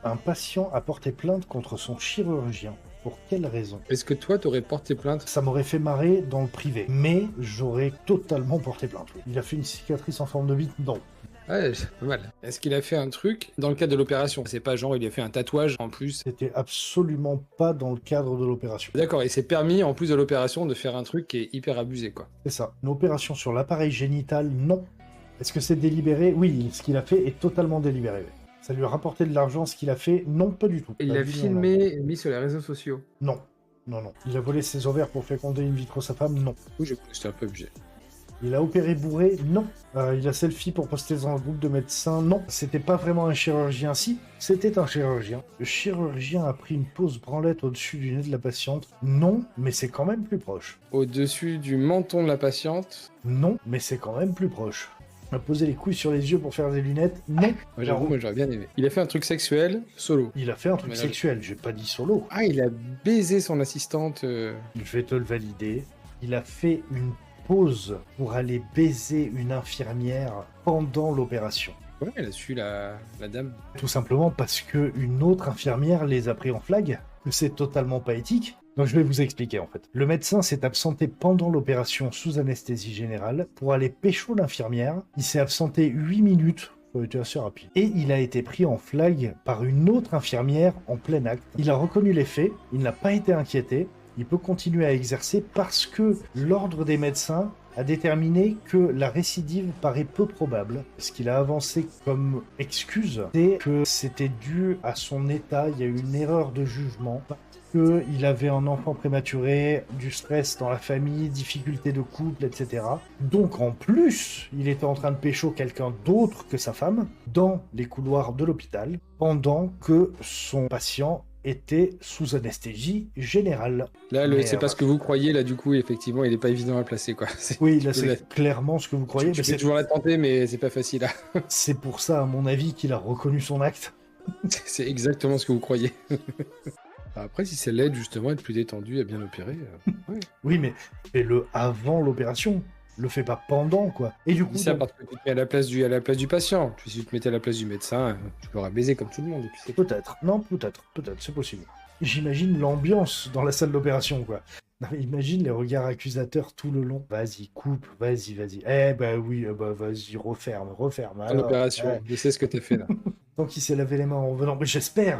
Un patient a porté plainte contre son chirurgien. Pour quelle raison? Est-ce que toi, t'aurais porté plainte? Ça m'aurait fait marrer dans le privé, mais j'aurais totalement porté plainte. Oui. Il a fait une cicatrice en forme de bite? Non. Ouais, c'est pas mal. Est-ce qu'il a fait un truc dans le cadre de l'opération? C'est pas genre il a fait un tatouage en plus. C'était absolument pas dans le cadre de l'opération. D'accord, et c'est permis en plus de l'opération de faire un truc qui est hyper abusé, quoi. C'est ça. Une opération sur l'appareil génital? Non. Est-ce que c'est délibéré? Oui, ce qu'il a fait est totalement délibéré. Oui. Ça lui a rapporté de l'argent, ce qu'il a fait? Non, pas du tout. Il Pas l'a du tout, filmé et mis sur les réseaux sociaux. non. Non, non. Il a volé ses ovaires pour féconder in vitro sa femme? Non. Oui, c'était un peu abusé. Il a opéré bourré? Non. Il a selfie pour poster dans un groupe de médecins? Non. C'était pas vraiment un chirurgien? Si, c'était un chirurgien. Le chirurgien a pris une pause branlette au-dessus du nez de la patiente? Non, mais c'est quand même plus proche. Au-dessus du menton de la patiente? Non, mais c'est quand même plus proche. Il a posé les couilles sur les yeux pour faire des lunettes? Non. Moi, j'avoue, moi, j'aurais bien aimé. Il a fait un truc sexuel, solo. Il a fait un truc Mais là, sexuel, j'ai pas dit solo. Ah, il a baisé son assistante. Je vais te le valider. Il a fait une pause pour aller baiser une infirmière pendant l'opération. Ouais, elle a su la dame. Tout simplement parce que une autre infirmière les a pris en flag, que c'est totalement pas éthique. Donc je vais vous expliquer en fait. Le médecin s'est absenté pendant l'opération sous anesthésie générale pour aller pécho l'infirmière. Il s'est absenté 8 minutes. Ça a été assez rapide. Et il a été pris en flag par une autre infirmière en plein acte. Il a reconnu les faits, il n'a pas été inquiété, il peut continuer à exercer parce que l'ordre des médecins a déterminé que la récidive paraît peu probable. Ce qu'il a avancé comme excuse, c'est que c'était dû à son état, il y a eu une erreur de jugement, qu'il avait un enfant prématuré, du stress dans la famille, difficultés de couple, etc. Donc en plus, il était en train de pécho quelqu'un d'autre que sa femme dans les couloirs de l'hôpital, pendant que son patient était sous anesthésie générale. Là, Mais, c'est pas ce que vous croyez, là, du coup, effectivement, il est pas évident à placer, quoi. Oui, là c'est clairement ce que vous croyez, Tu mais peux toujours la tenter, mais c'est pas facile, là. c'est pour ça, à mon avis, qu'il a reconnu son acte. C'est exactement ce que vous croyez. Après, si c'est l'aide, justement, être plus détendu, à bien opérer, ouais. Oui, mais fais-le avant l'opération. Le fais pas pendant, quoi. Et du coup, Dis ça donc, parce que tu te mets à la place du patient. Puis si tu te mettais à la place du médecin, tu l'auras baisé comme tout le monde. Et puis c'est tout. peut-être. Non, peut-être, c'est possible. J'imagine l'ambiance dans la salle d'opération, quoi. Non, mais imagine les regards accusateurs tout le long. Vas-y, coupe, vas-y. Eh ben oui, bah vas-y, referme. En Alors, opération, je sais ce que t'as fait, là. donc il s'est lavé les mains en venant. Mais j'espère.